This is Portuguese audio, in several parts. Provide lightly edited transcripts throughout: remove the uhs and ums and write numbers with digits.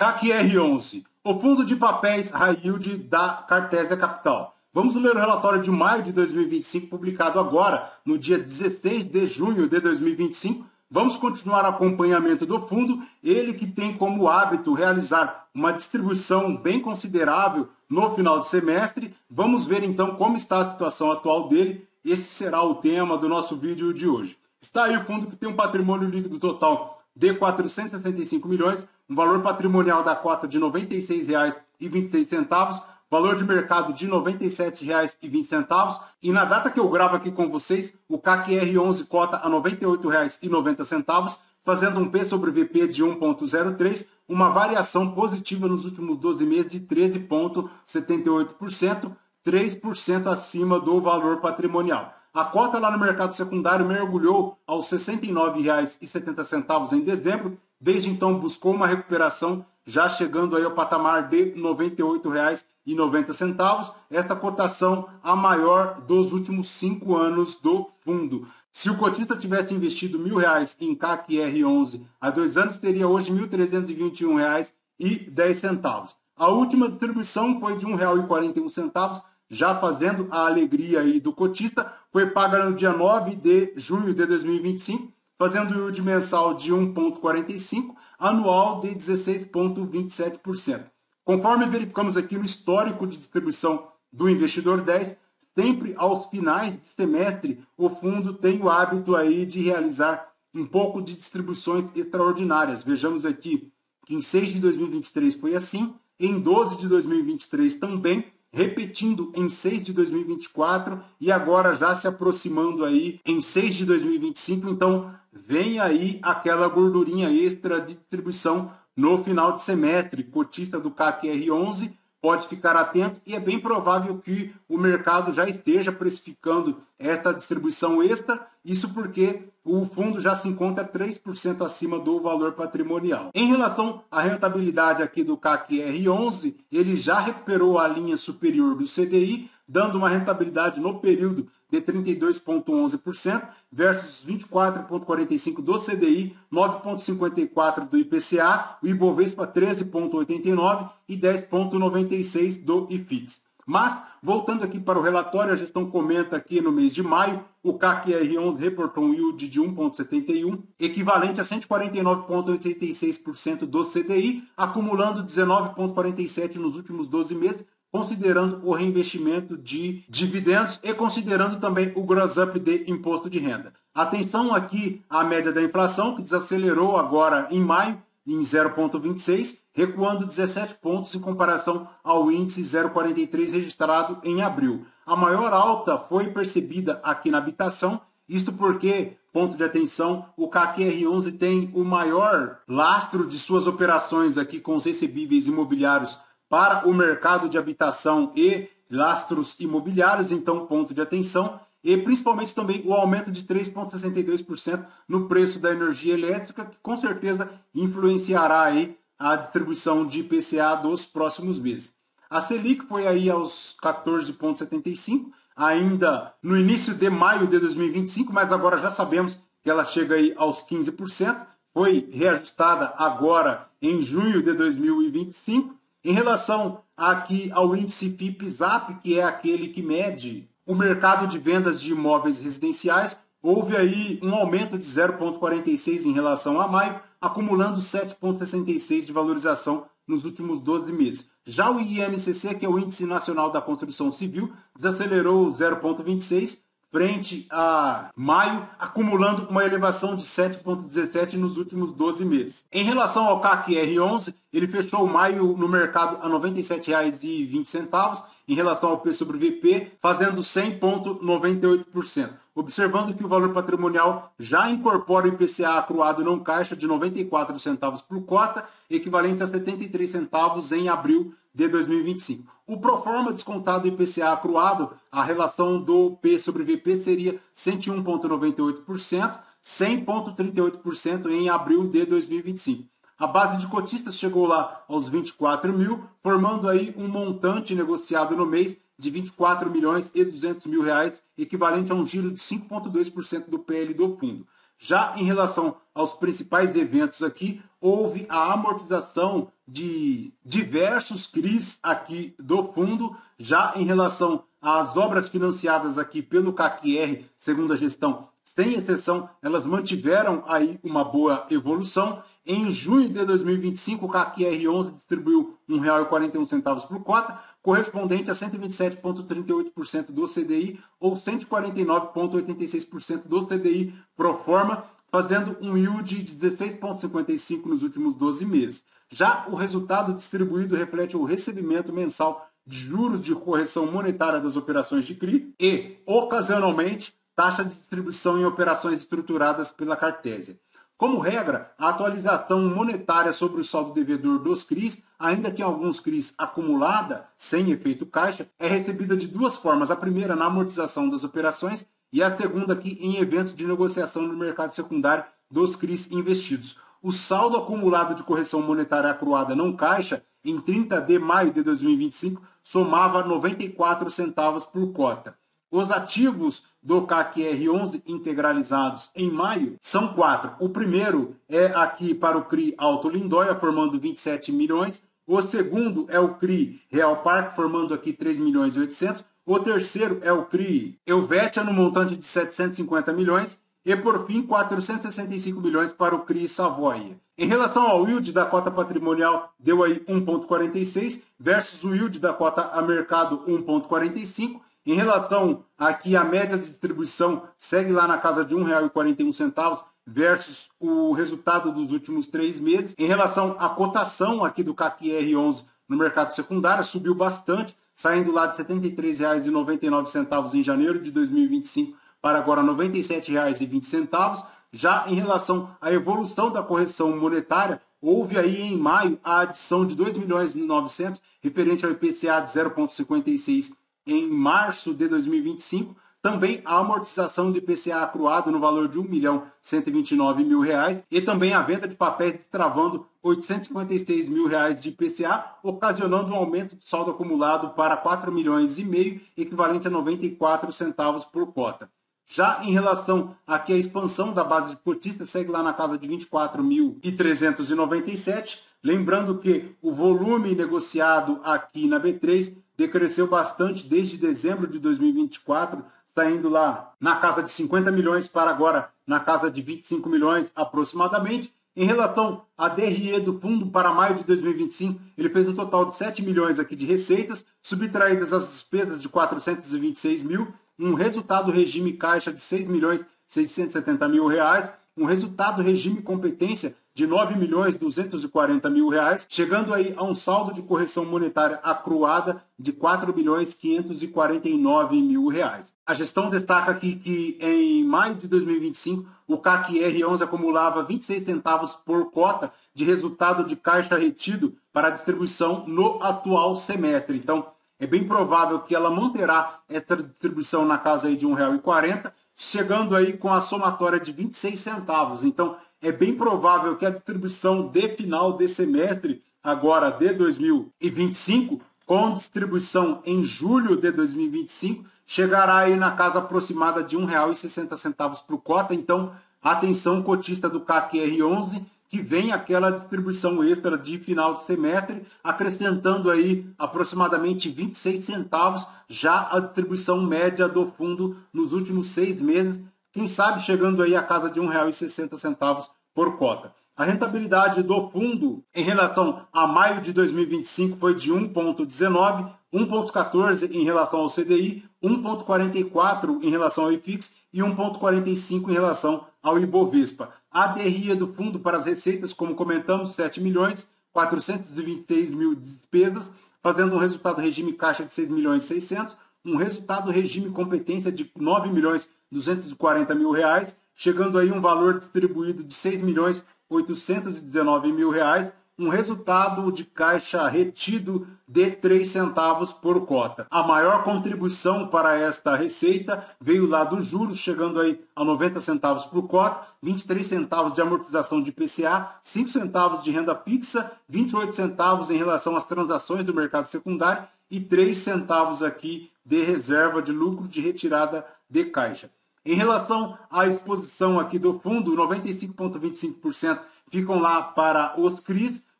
CAC-R11, o fundo de papéis High Yield da Cartésia Capital. Vamos ler o relatório de maio de 2025, publicado agora, no dia 16 de junho de 2025. Vamos continuar o acompanhamento do fundo, ele que tem como hábito realizar uma distribuição bem considerável no final de semestre. Vamos ver então como está a situação atual dele. Esse será o tema do nosso vídeo de hoje. Está aí o fundo que tem um patrimônio líquido total de 465 milhões, um valor patrimonial da cota de R$ 96,26, valor de mercado de R$ 97,20, e na data que eu gravo aqui com vocês, o CAC-R11 cota a R$ 98,90, fazendo um P sobre VP de 1,03, uma variação positiva nos últimos 12 meses de 13,78%, 3% acima do valor patrimonial. A cota lá no mercado secundário mergulhou aos R$ 69,70 em dezembro. Desde então buscou uma recuperação, já chegando aí ao patamar de R$ 98,90. Esta cotação a maior dos últimos 5 anos do fundo. Se o cotista tivesse investido R$ 1.000 em CAC-R11 há 2 anos, teria hoje R$ 1.321,10. A última distribuição foi de R$ 1,41, já fazendo a alegria aí do cotista. Foi paga no dia 9 de junho de 2025, fazendo yield mensal de 1,45, anual de 16,27%. Conforme verificamos aqui no histórico de distribuição do Investidor 10, sempre aos finais de semestre, o fundo tem o hábito aí de realizar um pouco de distribuições extraordinárias. Vejamos aqui que em 6 de 2023 foi assim, em 12 de 2023 também, repetindo em 6 de 2024 e agora já se aproximando aí em 6 de 2025. Então, vem aí aquela gordurinha extra de distribuição no final de semestre. Cotista do CAC-R11 pode ficar atento e é bem provável que o mercado já esteja precificando esta distribuição extra. Isso porque o fundo já se encontra 3% acima do valor patrimonial. Em relação à rentabilidade aqui do CAC-R11, ele já recuperou a linha superior do CDI, dando uma rentabilidade no período de 32,11% versus 24,45% do CDI, 9,54% do IPCA, o Ibovespa 13,89% e 10,96% do IFIX. Mas, voltando aqui para o relatório, a gestão comenta aqui no mês de maio, o CAC-R11 reportou um yield de 1,71, equivalente a 149,86% do CDI, acumulando 19,47% nos últimos 12 meses, considerando o reinvestimento de dividendos e considerando também o gross up de imposto de renda. Atenção aqui à média da inflação, que desacelerou agora em maio, em 0,26, recuando 17 pontos em comparação ao índice 0,43 registrado em abril. A maior alta foi percebida aqui na habitação, isto porque, ponto de atenção, o CAC-R11 tem o maior lastro de suas operações aqui com os recebíveis imobiliários para o mercado de habitação e lastros imobiliários, então ponto de atenção. E principalmente também o aumento de 3,62% no preço da energia elétrica, que com certeza influenciará aí a distribuição de IPCA dos próximos meses. A Selic foi aí aos 14,75%, ainda no início de maio de 2025, mas agora já sabemos que ela chega aí aos 15%, foi reajustada agora em junho de 2025. Em relação aqui ao índice FIPE-ZAP, que é aquele que mede o mercado de vendas de imóveis residenciais, houve aí um aumento de 0,46 em relação a maio, acumulando 7,66 de valorização nos últimos 12 meses. Já o INCC, que é o Índice Nacional da Construção Civil, desacelerou 0,26 frente a maio, acumulando uma elevação de 7,17 nos últimos 12 meses. Em relação ao CAC-R11, ele fechou maio no mercado a R$ 97,20, em relação ao P sobre VP, fazendo 100,98%. Observando que o valor patrimonial já incorpora o IPCA acruado não caixa de 94 centavos por cota, equivalente a 73 centavos em abril de 2025. O proforma descontado do IPCA acruado, a relação do P sobre VP seria 101,98%, 100,38% em abril de 2025. A base de cotistas chegou lá aos 24 mil, formando aí um montante negociado no mês de 24 milhões e 200 mil reais, equivalente a um giro de 5,2% do PL do fundo. Já em relação aos principais eventos aqui, houve a amortização de diversos CRIs aqui do fundo. Já em relação às obras financiadas aqui pelo CAC-R, segundo a gestão, sem exceção, elas mantiveram aí uma boa evolução. Em junho de 2025, o CAC-R11 distribuiu R$ 1,41 por cota, correspondente a 127,38% do CDI ou 149,86% do CDI pro forma, fazendo um yield de 16,55% nos últimos 12 meses. Já o resultado distribuído reflete o recebimento mensal de juros de correção monetária das operações de CRI e, ocasionalmente, taxa de distribuição em operações estruturadas pela Cartésia. Como regra, a atualização monetária sobre o saldo devedor dos CRIs, ainda que em alguns CRIs acumulada, sem efeito caixa, é recebida de duas formas. A primeira na amortização das operações e a segunda aqui em eventos de negociação no mercado secundário dos CRIs investidos. O saldo acumulado de correção monetária acruada não caixa, em 30 de maio de 2025, somava 94 centavos por cota. Os ativos do CAC-R11 integralizados em maio são 4. O primeiro é aqui para o CRI Alto Lindóia, formando 27 milhões. O segundo é o CRI Real Parque, formando aqui 3 milhões e 800. O terceiro é o CRI Helvetia, no montante de 750 milhões. E, por fim, 465 milhões para o CRI Savoia. Em relação ao yield da cota patrimonial, deu aí 1,46 versus o yield da cota a mercado 1,45. Em relação aqui à média de distribuição, segue lá na casa de R$ 1,41 versus o resultado dos últimos 3 meses. Em relação à cotação aqui do CAC-R11 no mercado secundário, subiu bastante, saindo lá de R$ 73,99 em janeiro de 2025 para agora R$ 97,20. Já em relação à evolução da correção monetária, houve aí em maio a adição de 2.900.000 referente ao IPCA de 0,56 em março de 2025, também a amortização de IPCA acruado no valor de R$ 1.129.000 e também a venda de papéis destravando R$ 856 mil de IPCA, ocasionando um aumento de saldo acumulado para 4 milhões e meio, equivalente a 94 centavos por cota. Já em relação aqui à expansão da base de cotistas, segue lá na casa de 24.397, lembrando que o volume negociado aqui na B3 decresceu bastante desde dezembro de 2024, saindo lá na casa de 50 milhões para agora na casa de 25 milhões aproximadamente. Em relação à DRE do fundo para maio de 2025, ele fez um total de 7 milhões aqui de receitas, subtraídas as despesas de 426 mil, um resultado regime caixa de 6 milhões 670 mil reais, um resultado regime competência de 9 milhões 240 mil reais, chegando aí a um saldo de correção monetária acruada de 4 milhões 549 mil reais. A gestão destaca aqui que em maio de 2025 o CAC-R11 acumulava 26 centavos por cota de resultado de caixa retido para distribuição no atual semestre. Então, é bem provável que ela manterá esta distribuição na casa aí de R$ 1,40, chegando aí com a somatória de 26 centavos. Então, é bem provável que a distribuição de final de semestre, agora de 2025, com distribuição em julho de 2025, chegará aí na casa aproximada de R$ 1,60 por cota. Então, atenção cotista do CAC-R11, que vem aquela distribuição extra de final de semestre, acrescentando aí aproximadamente 26 centavos, já a distribuição média do fundo nos últimos 6 meses, quem sabe chegando aí a casa de R$ 1,60 por cota. A rentabilidade do fundo em relação a maio de 2025 foi de 1,19, 1,14 em relação ao CDI, 1,44 em relação ao IFIX e 1,45 em relação ao Ibovespa. A DRE do fundo para as receitas, como comentamos, 7 milhões 426 mil despesas, fazendo um resultado regime caixa de 6 milhões 600, um resultado regime competência de 9 milhões 240 mil reais, chegando aí um valor distribuído de 6 milhões 819 mil reais, um resultado de caixa retido de 3 centavos por cota. A maior contribuição para esta receita veio lá dos juros, chegando aí a 90 centavos por cota, 23 centavos de amortização de IPCA, 5 centavos de renda fixa, 28 centavos em relação às transações do mercado secundário e 3 centavos aqui de reserva de lucro de retirada de caixa. Em relação à exposição aqui do fundo, 95,25% ficam lá para os CRIs,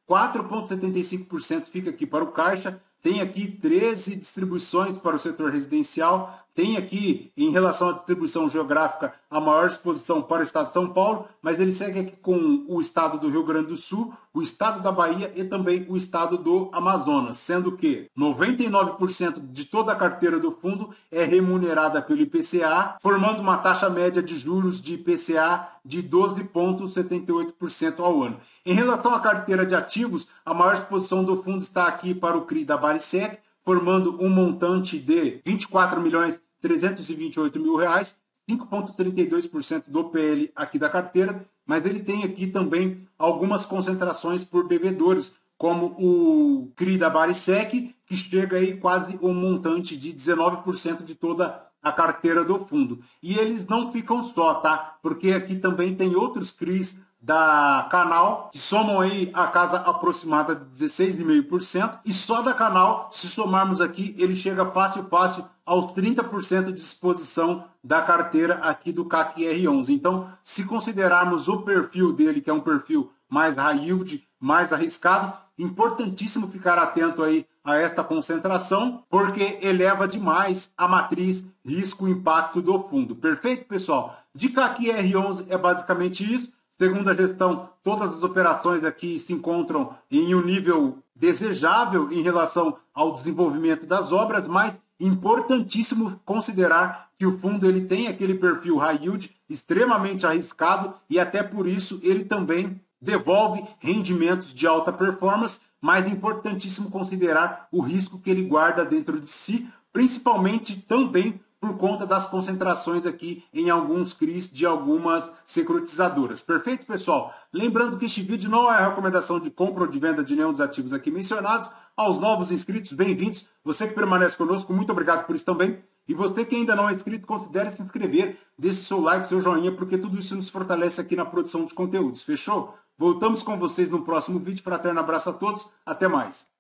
4,75% fica aqui para o Caixa, tem aqui 13 distribuições para o setor residencial, tem aqui, em relação à distribuição geográfica, a maior exposição para o estado de São Paulo, mas ele segue aqui com o estado do Rio Grande do Sul, o estado da Bahia e também o estado do Amazonas, sendo que 99% de toda a carteira do fundo é remunerada pelo IPCA, formando uma taxa média de juros de IPCA de 12,78% ao ano. Em relação à carteira de ativos, a maior exposição do fundo está aqui para o CRI da Barisec, formando um montante de R$ 24.328.000, 5,32% do PL aqui da carteira, mas ele tem aqui também algumas concentrações por devedores, como o CRI da Barisec, que chega aí quase um montante de 19% de toda a carteira do fundo. E eles não ficam só, tá? Porque aqui também tem outros CRIs da Canal, que somam aí a casa aproximada de 16,5%, e só da Canal, se somarmos aqui, ele chega fácil aos 30% de exposição da carteira aqui do CAC R11. Então, se considerarmos o perfil dele, que é um perfil mais high yield, mais arriscado, importantíssimo ficar atento aí a esta concentração, porque eleva demais a matriz risco-impacto do fundo. Perfeito, pessoal? De CAC R11 é basicamente isso. Segundo a gestão, todas as operações aqui se encontram em um nível desejável em relação ao desenvolvimento das obras, mas importantíssimo considerar que o fundo ele tem aquele perfil high yield extremamente arriscado e até por isso ele também devolve rendimentos de alta performance, mas importantíssimo considerar o risco que ele guarda dentro de si, principalmente também por conta das concentrações aqui em alguns CRIs de algumas securitizadoras. Perfeito, pessoal? Lembrando que este vídeo não é recomendação de compra ou de venda de nenhum dos ativos aqui mencionados. Aos novos inscritos, bem-vindos. Você que permanece conosco, muito obrigado por isso também. E você que ainda não é inscrito, considere se inscrever, deixe seu like, seu joinha, porque tudo isso nos fortalece aqui na produção de conteúdos. Fechou? Voltamos com vocês no próximo vídeo. Fraterno abraço a todos. Até mais.